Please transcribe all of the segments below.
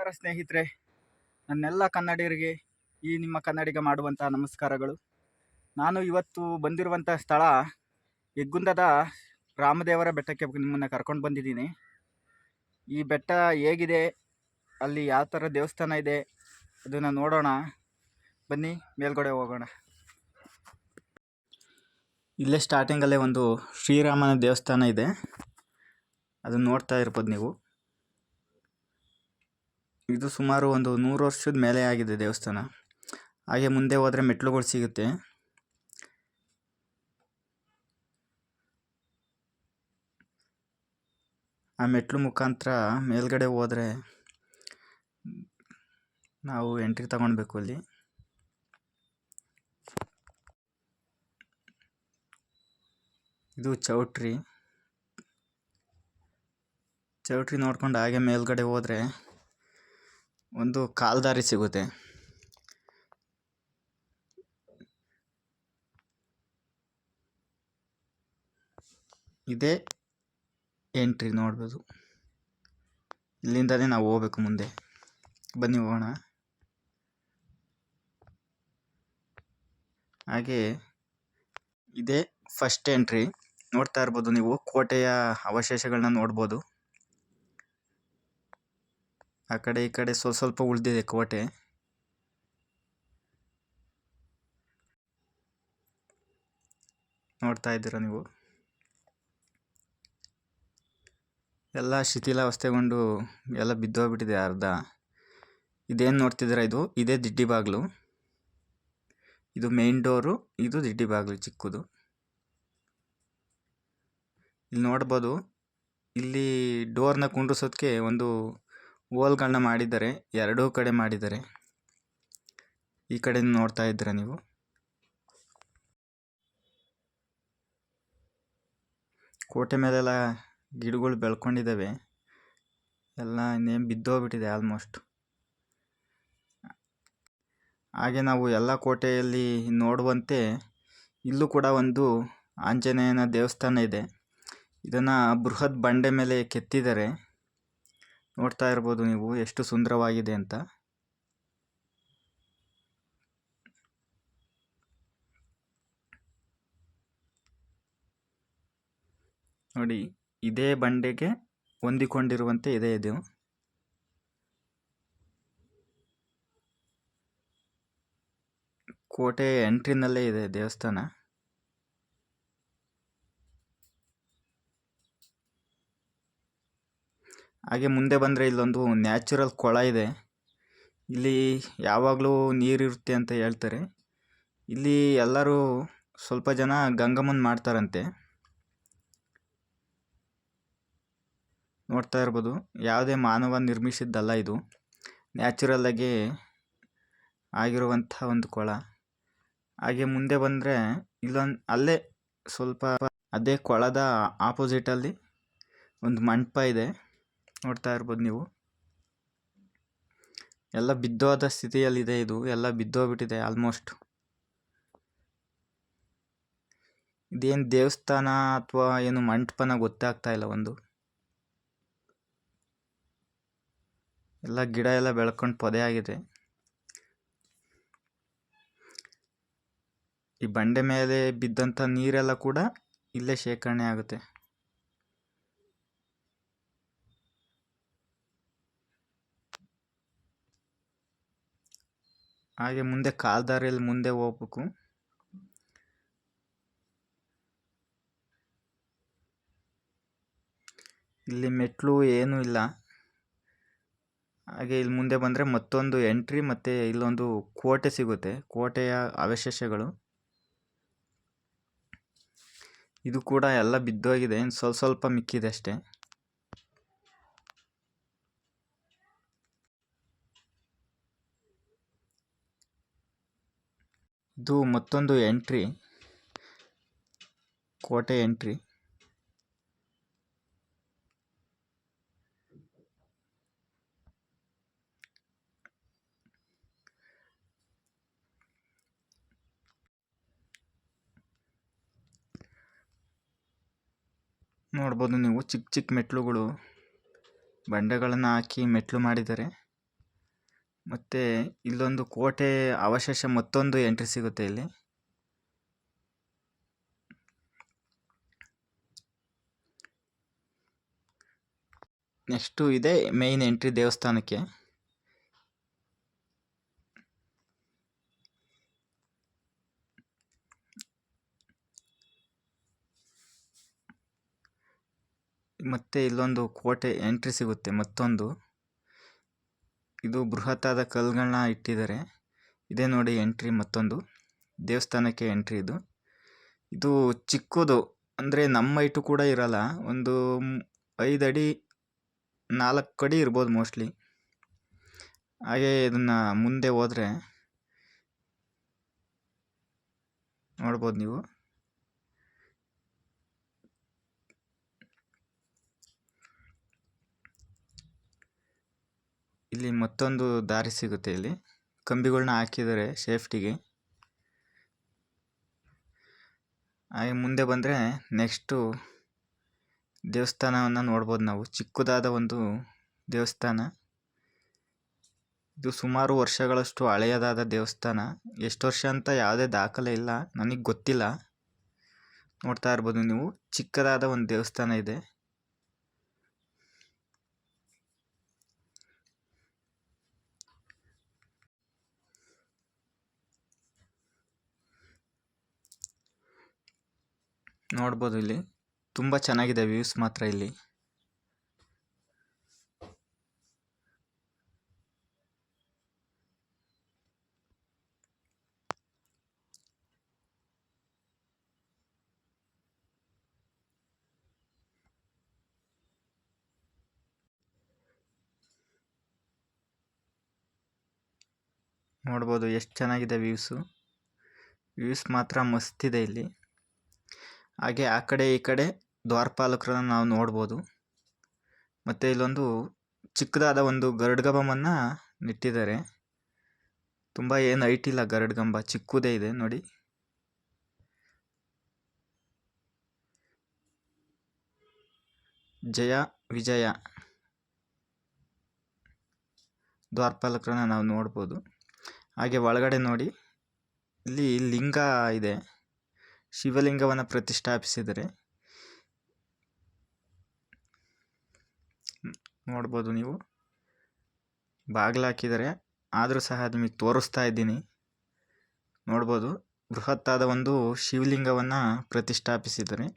ನಮಸ್ಕಾರ ಸ್ನೇಹಿತರೆ, ನನ್ನೆಲ್ಲ ಕನ್ನಡಿಗರಿಗೆ ಈ ನಿಮ್ಮ ಕನ್ನಡಿಗ ಮಾಡುವಂಥ ನಮಸ್ಕಾರಗಳು. ನಾನು ಇವತ್ತು ಬಂದಿರುವಂಥ ಸ್ಥಳ ಹೆಗ್ಗುಂದದ ರಾಮದೇವರ ಬೆಟ್ಟಕ್ಕೆ ನಿಮ್ಮನ್ನು ಕರ್ಕೊಂಡು ಬಂದಿದ್ದೀನಿ. ಈ ಬೆಟ್ಟ ಹೇಗಿದೆ, ಅಲ್ಲಿ ಯಾವ ಥರ ದೇವಸ್ಥಾನ ಇದೆ ಅದನ್ನು ನೋಡೋಣ. ಬನ್ನಿ ಮೇಲ್ಗಡೆ ಹೋಗೋಣ. ಇಲ್ಲೇ ಸ್ಟಾರ್ಟಿಂಗಲ್ಲೇ ಒಂದು ಶ್ರೀರಾಮನ ದೇವಸ್ಥಾನ ಇದೆ, ಅದನ್ನು ನೋಡ್ತಾ ಇರ್ಬೋದು ನೀವು. ಇದು ಸುಮಾರು ಒಂದು 100 ವರ್ಷದ ಮೇಲೆ ಆಗಿದೆ ದೇವಸ್ಥಾನ. ಹಾಗೆ ಮುಂದೆ ಹೋದರೆ ಮೆಟ್ಲುಗಳು ಸಿಗುತ್ತೆ. ಆ ಮೆಟ್ಲು ಮುಖಾಂತರ ಮೇಲ್ಗಡೆ ಹೋದರೆ ನಾವು ಎಂಟ್ರಿ ತಗೊಳ್ಬೇಕು. ಅಲ್ಲಿ ಇದು ಚೌಟ್ರಿ ನೋಡ್ಕೊಂಡು ಹಾಗೆ ಮೇಲ್ಗಡೆ ಹೋದರೆ ಒಂದು ಕಾಲ್ದಾರಿ ಸಿಗುತ್ತೆ. ಇದೇ ಎಂಟ್ರಿ ನೋಡ್ಬೋದು. ಇಲ್ಲಿಂದಲೇ ನಾವು ಹೋಗ್ಬೇಕು ಮುಂದೆ. ಬನ್ನಿ ಹೋಗೋಣ. ಹಾಗೆ ಇದೇ ಫಸ್ಟ್ ಎಂಟ್ರಿ. ನೋಡ್ತಾ ಇರ್ಬೋದು ನೀವು, ಕೋಟೆಯ ಅವಶೇಷಗಳನ್ನ ನೋಡ್ಬೋದು. ಆ ಕಡೆ ಈ ಕಡೆ ಸ್ವಲ್ಪ ಉಳಿದಿದೆ ಕೋಟೆ. ನೋಡ್ತಾ ಇದ್ದೀರಾ ನೀವು, ಎಲ್ಲ ಶಿಥಿಲಾವಸ್ಥೆಗೊಂಡು ಎಲ್ಲ ಬಿದ್ದೋಗ್ಬಿಟ್ಟಿದೆ ಅರ್ಧ. ಇದೇನು ನೋಡ್ತಿದ್ದೀರಾ, ಇದೇ ದಿಡ್ಡಿ ಬಾಗಿಲು. ಇದು ಮೇನ್ ಡೋರು, ಇದು ದಿಡ್ಡಿ ಬಾಗಿಲು ಚಿಕ್ಕದು. ಇಲ್ಲಿ ನೋಡ್ಬೋದು, ಇಲ್ಲಿ ಡೋರ್ನ ಕುಂಡ್ರಿಸೋದಕ್ಕೆ ಒಂದು ಹೋಲ್ಗಳನ್ನ ಮಾಡಿದ್ದಾರೆ, ಎರಡೂ ಕಡೆ ಮಾಡಿದ್ದಾರೆ. ಈ ಕಡೆ ನೋಡ್ತಾ ಇದ್ದೀರಾ ನೀವು. ಕೋಟೆ ಮೇಲೆಲ್ಲ ಗಿಡಗಳು ಬೆಳ್ಕೊಂಡಿದ್ದಾವೆ, ಎಲ್ಲ ಇನ್ನೇನು ಬಿದ್ದೋಗ್ಬಿಟ್ಟಿದೆ ಆಲ್ಮೋಸ್ಟ್. ಹಾಗೆ ನಾವು ಎಲ್ಲ ಕೋಟೆಯಲ್ಲಿ ನೋಡುವಂತೆ ಇಲ್ಲೂ ಕೂಡ ಒಂದು ಆಂಜನೇಯನ ದೇವಸ್ಥಾನ ಇದೆ. ಇದನ್ನು ಬೃಹತ್ ಬಂಡೆ ಮೇಲೆ ಕೆತ್ತಿದ್ದಾರೆ. ನೋಡ್ತಾ ಇರ್ಬೋದು ನೀವು ಎಷ್ಟು ಸುಂದರವಾಗಿದೆ ಅಂತ. ನೋಡಿ, ಇದೇ ಬಂಡೆಗೆ ಹೊಂದಿಕೊಂಡಿರುವಂತೆ ಇದೆ ಇದು. ಕೋಟೆ ಎಂಟ್ರಿನಲ್ಲೇ ಇದೆ ದೇವಸ್ಥಾನ. ಹಾಗೆ ಮುಂದೆ ಬಂದರೆ ಇಲ್ಲೊಂದು ನ್ಯಾಚುರಲ್ ಕೊಳ ಇದೆ. ಇಲ್ಲಿ ಯಾವಾಗಲೂ ನೀರಿರುತ್ತೆ ಅಂತ ಹೇಳ್ತಾರೆ. ಇಲ್ಲಿ ಎಲ್ಲರೂ ಸ್ವಲ್ಪ ಜನ ಗಂಗಮ್ಮನ ಮಾಡ್ತಾರಂತೆ. ನೋಡ್ತಾ ಇರ್ಬೋದು, ಯಾವುದೇ ಮಾನವ ನಿರ್ಮಿಸಿದ್ದಲ್ಲ, ಇದು ನ್ಯಾಚುರಲ್ಲಾಗಿ ಆಗಿರುವಂಥ ಒಂದು ಕೊಳ. ಹಾಗೆ ಮುಂದೆ ಬಂದರೆ ಅಲ್ಲೇ ಸ್ವಲ್ಪ ಅದೇ ಕೊಳದ ಆಪೋಸಿಟಲ್ಲಿ ಒಂದು ಮಂಟಪ ಇದೆ. ನೋಡ್ತಾ ಇರ್ಬೋದು ನೀವು, ಎಲ್ಲ ಬಿದ್ದೋದ ಸ್ಥಿತಿಯಲ್ಲಿದೆ. ಇದು ಎಲ್ಲ ಬಿದ್ದೋಗ್ಬಿಟ್ಟಿದೆ ಆಲ್ಮೋಸ್ಟ್. ಇದೇನು ದೇವಸ್ಥಾನ ಅಥವಾ ಏನು ಮಂಟಪನ ಗೊತ್ತಾಗ್ತಾ ಇಲ್ಲ. ಎಲ್ಲ ಗಿಡ ಎಲ್ಲ ಬೆಳ್ಕೊಂಡು ಪೊದೆ ಆಗಿದೆ. ಈ ಬಂಡೆ ಮೇಲೆ ಬಿದ್ದಂಥ ನೀರೆಲ್ಲ ಕೂಡ ಇಲ್ಲೇ ಶೇಖರಣೆ ಆಗುತ್ತೆ. ಹಾಗೆ ಮುಂದೆ ಕಾಲ್ದಾರಿಯಲ್ಲಿ ಮುಂದೆ ಹೋಗ್ಬೇಕು. ಇಲ್ಲಿ ಮೆಟ್ಲು ಏನೂ ಇಲ್ಲ. ಹಾಗೆ ಇಲ್ಲಿ ಮುಂದೆ ಬಂದರೆ ಮತ್ತೊಂದು ಎಂಟ್ರಿ, ಮತ್ತು ಇಲ್ಲೊಂದು ಕೋಟೆ ಸಿಗುತ್ತೆ, ಕೋಟೆಯ ಅವಶೇಷಗಳು. ಇದು ಕೂಡ ಎಲ್ಲ ಬಿದ್ದೋಗಿದೆ, ಸ್ವಲ್ಪ ಮಿಕ್ಕಿದೆ ಅಷ್ಟೇ. ಇದು ಮತ್ತೊಂದು ಎಂಟ್ರಿ, ಕೋಟೆ ಎಂಟ್ರಿ. ನೋಡ್ಬೋದು ನೀವು, ಚಿಕ್ಕ ಚಿಕ್ಕ ಮೆಟ್ಲುಗಳು, ಬಂಡೆಗಳನ್ನು ಹಾಕಿ ಮೆಟ್ಲು ಮಾಡಿದ್ದಾರೆ. ಮತ್ತು ಇಲ್ಲೊಂದು ಕೋಟೆ ಅವಶೇಷ ಮತ್ತೊಂದು ಎಂಟ್ರಿ ಸಿಗುತ್ತೆ ಇಲ್ಲಿ. ನೆಕ್ಸ್ಟು ಇದೆ ಮೇಯ್ನ್ ಎಂಟ್ರಿ ದೇವಸ್ಥಾನಕ್ಕೆ. ಮತ್ತೆ ಇಲ್ಲೊಂದು ಕೋಟೆ ಎಂಟ್ರಿ ಸಿಗುತ್ತೆ ಮತ್ತೊಂದು. ಇದು ಬೃಹತ್ತಾದ ಕಲ್ಲುಗಳನ್ನ ಇಟ್ಟಿದ್ದಾರೆ. ಇದೇ ನೋಡಿ ಎಂಟ್ರಿ ಮತ್ತೊಂದು ದೇವಸ್ಥಾನಕ್ಕೆ ಎಂಟ್ರಿ ಇದು. ಇದು ಚಿಕ್ಕದು, ಅಂದರೆ ನಮ್ಮ ಹೈಟು ಕೂಡ ಇರಲ್ಲ, ಒಂದು 5 ಅಡಿ 4 ಅಡಿ ಇರ್ಬೋದು ಮೋಸ್ಟ್ಲಿ. ಹಾಗೆ ಇದನ್ನು ಮುಂದೆ ಹೋದರೆ ನೋಡ್ಬೋದು ನೀವು. ಇಲ್ಲಿ ಮತ್ತೊಂದು ದಾರಿ ಸಿಗುತ್ತೆ. ಇಲ್ಲಿ ಕಂಬಿಗಳನ್ನ ಹಾಕಿದ್ದಾರೆ ಸೇಫ್ಟಿಗೆ. ಹಾಗೆ ಮುಂದೆ ಬಂದರೆ ನೆಕ್ಸ್ಟು ದೇವಸ್ಥಾನವನ್ನು ನೋಡ್ಬೋದು ನಾವು. ಚಿಕ್ಕದಾದ ಒಂದು ದೇವಸ್ಥಾನ. ಇದು ಸುಮಾರು ವರ್ಷಗಳಷ್ಟು ಹಳೆಯದಾದ ದೇವಸ್ಥಾನ. ಎಷ್ಟು ವರ್ಷ ಅಂತ ಯಾವುದೇ ದಾಖಲೆ ಇಲ್ಲ, ನನಗೆ ಗೊತ್ತಿಲ್ಲ. ನೋಡ್ತಾ ಇರ್ಬೋದು ನೀವು, ಚಿಕ್ಕದಾದ ಒಂದು ದೇವಸ್ಥಾನ ಇದೆ. ನೋಡ್ಬೋದು ಇಲ್ಲಿ ತುಂಬ ಚೆನ್ನಾಗಿದೆ ವ್ಯೂಸ್ ಮಾತ್ರ ಇಲ್ಲಿ. ನೋಡ್ಬೋದು ಎಷ್ಟು ಚೆನ್ನಾಗಿದೆ ವ್ಯೂಸ್ ಮಾತ್ರ ಮಸ್ತ್ ಇದೆ ಇಲ್ಲಿ. ಹಾಗೆ ಆ ಕಡೆ ಈ ಕಡೆ ದ್ವಾರಪಾಲಕರನ್ನ ನಾವು ನೋಡ್ಬೋದು. ಮತ್ತು ಇಲ್ಲೊಂದು ಚಿಕ್ಕದಾದ ಒಂದು ಗರುಡಗಂಬವನ್ನು ನೆಟ್ಟಿದ್ದಾರೆ. ತುಂಬ ಏನು ಹೈಟ್ ಇಲ್ಲ, ಗರುಡಗಂಬ ಚಿಕ್ಕದೇ ಇದೆ ನೋಡಿ. ಜಯ ವಿಜಯ ದ್ವಾರಪಾಲಕರನ್ನ ನಾವು ನೋಡ್ಬೋದು. ಹಾಗೆ ಒಳಗಡೆ ನೋಡಿ, ಇಲ್ಲಿ ಲಿಂಗ ಇದೆ, ಶಿವಲಿಂಗವನ್ನು ಪ್ರತಿಷ್ಠಾಪಿಸಿದರೆ ನೋಡ್ಬೋದು ನೀವು. ಬಾಗಿಲು ಹಾಕಿದರೆ, ಆದರೂ ಸಹ ನಿಮಗೆ ತೋರಿಸ್ತಾ ಇದ್ದೀನಿ. ನೋಡ್ಬೋದು ಬೃಹತ್ತಾದ ಒಂದು ಶಿವಲಿಂಗವನ್ನು ಪ್ರತಿಷ್ಠಾಪಿಸಿದ್ದಾರೆ.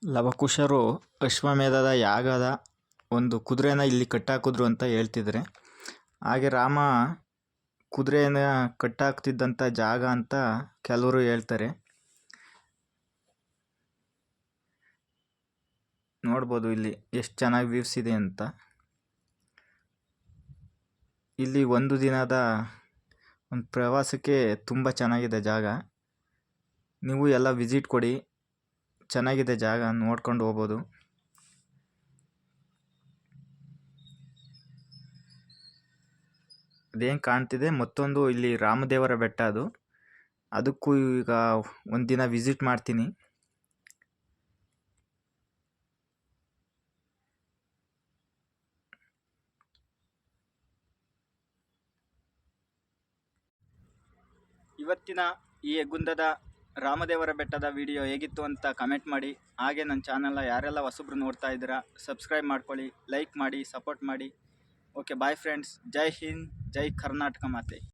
ಲವಕುಶರು ಅಶ್ವಮೇಧದ ಯಾಗದ ಒಂದು ಕುದುರೆನ ಇಲ್ಲಿ ಕಟ್ಟಾಕಿದ್ರು ಅಂತ ಹೇಳ್ತಿದ್ದಾರೆ. ಹಾಗೆ ರಾಮ ಕುದುರೆನ ಕಟ್ಟಾಕ್ತಿದ್ದಂಥ ಜಾಗ ಅಂತ ಕೆಲವರು ಹೇಳ್ತಾರೆ. ನೋಡ್ಬೋದು ಇಲ್ಲಿ ಎಷ್ಟು ಚೆನ್ನಾಗಿ ವ್ಯೂಸ್ ಇದೆ ಅಂತ. ಇಲ್ಲಿ ಒಂದು ದಿನದ ಒಂದು ಪ್ರವಾಸಕ್ಕೆ ತುಂಬ ಚೆನ್ನಾಗಿದೆ ಜಾಗ. ನೀವು ಎಲ್ಲ ವಿಸಿಟ್ ಕೊಡಿ, ಚೆನ್ನಾಗಿದೆ ಜಾಗ, ನೋಡ್ಕೊಂಡು ಹೋಗ್ಬೋದು. ಅದೇನು ಕಾಣ್ತಿದೆ ಮತ್ತೊಂದು ಇಲ್ಲಿ ರಾಮದೇವರ ಬೆಟ್ಟ. ಅದಕ್ಕೂ ಈಗ ಒಂದಿನ ವಿಸಿಟ್ ಮಾಡ್ತೀನಿ. ಇವತ್ತಿನ ಈ ಹೆಗ್ಗುಂದದ ರಾಮದೇವರ ಬೆಟ್ಟದ ವಿಡಿಯೋ ಹೇಗಿತ್ತು ಅಂತ ಕಮೆಂಟ್ ಮಾಡಿ. ಹಾಗೆ ನನ್ನ ಚಾನಲ್ನ ಯಾರೆಲ್ಲ ಹೊಸಬ್ರು ನೋಡ್ತಾ ಇದ್ದೀರಾ ಸಬ್ಸ್ಕ್ರೈಬ್ ಮಾಡ್ಕೊಳ್ಳಿ, ಲೈಕ್ ಮಾಡಿ, ಸಪೋರ್ಟ್ ಮಾಡಿ. Okay, bye friends. ಜೈ ಹಿಂದ್, ಜೈ ಕರ್ನಾಟಕ ಮಾತೆ.